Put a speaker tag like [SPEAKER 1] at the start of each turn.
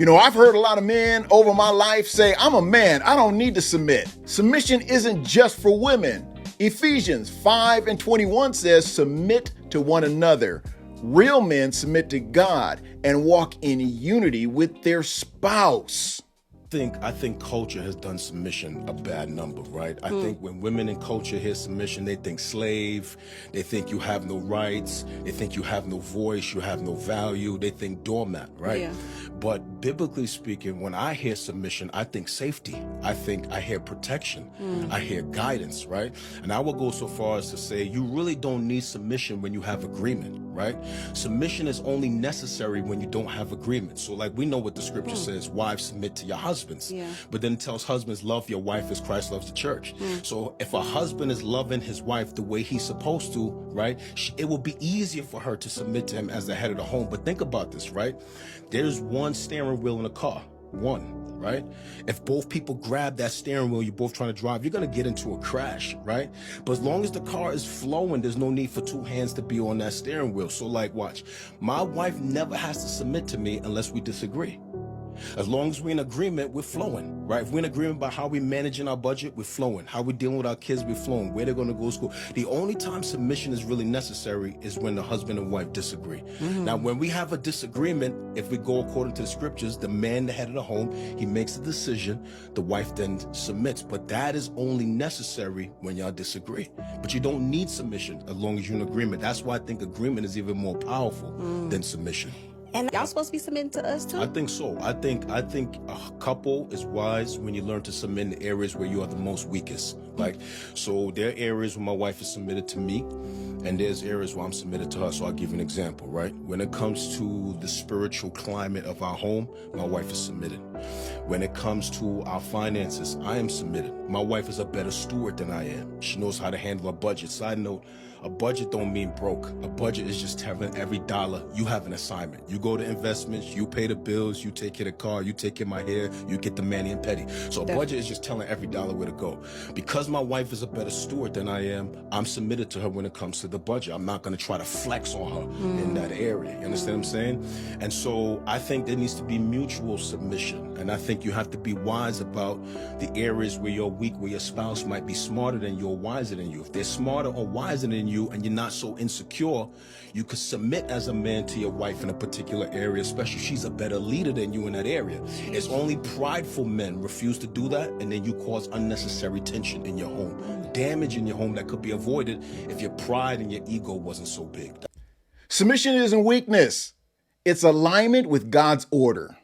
[SPEAKER 1] I've heard a lot of men over my life say, I'm a man, I don't need to submit. Submission isn't just for women. Ephesians 5:21 says, submit to one another. Real men submit to God and walk in unity with their spouse.
[SPEAKER 2] I think culture has done submission a bad number, right? I think when women in culture hear submission, they think slave, they think you have no rights, they think you have no voice, you have no value, they think doormat, right?
[SPEAKER 3] Yeah.
[SPEAKER 2] But biblically speaking, when I hear submission, I think safety. I hear protection. I hear guidance, right? And I will go so far as to say you really don't need submission when you have agreement, right? Submission is only necessary when you don't have agreement. So like we know what the scripture says, wives submit to your husbands.
[SPEAKER 3] Yeah.
[SPEAKER 2] But then it tells husbands, love your wife as Christ loves the church. So if a husband is loving his wife the way he's supposed to, right, it will be easier for her to submit to him as the head of the home. But think about this, right? There's one steering wheel in a car, one, right? If both people grab that steering wheel, you're both trying to drive, you're going to get into a crash, right? But as long as the car is flowing, there's no need for two hands to be on that steering wheel. So like, watch, my wife never has to submit to me unless we disagree. As long as we're in agreement, we're flowing, right? If we're in agreement about how we're managing our budget, we're flowing. How we're dealing with our kids, we're flowing. Where they're going to go to school. The only time submission is really necessary is when the husband and wife disagree. Now, when we have a disagreement, if we go according to the scriptures, the man, the head of the home, he makes a decision. The wife then submits. But that is only necessary when y'all disagree. But you don't need submission as long as you're in agreement. That's why I think agreement is even more powerful than submission.
[SPEAKER 3] And y'all supposed to be submitting to us too?
[SPEAKER 2] I think so. I think a couple is wise when you learn to submit in the areas where you are the most weakest. Like, so there are areas where my wife is submitted to me, and there's areas where I'm submitted to her. So I'll give you an example, right? When it comes to the spiritual climate of our home, my wife is submitted. When it comes to our finances, I am submitted. My wife is a better steward than I am. She knows how to handle a budget. Side note, a budget don't mean broke. A budget is just having every dollar. You have an assignment. You go to investments, you pay the bills, you take care of the car, you take care of my hair, you get the mani and petty. So a budget is just telling every dollar where to go. Because my wife is a better steward than I am, I'm submitted to her when it comes to the budget. I'm not going to try to flex on her in that area. You understand what I'm saying? And so I think there needs to be mutual submission. And I think you have to be wise about the areas where you're weak, where your spouse might be smarter than you or wiser than you. If they're smarter or wiser than you and you're not so insecure, you could submit as a man to your wife in a particular area, especially if she's a better leader than you in that area. It's only prideful men refuse to do that, and then you cause unnecessary tension in your home, damage in your home that could be avoided if your pride and your ego wasn't so big.
[SPEAKER 1] Submission isn't weakness. It's alignment with God's order.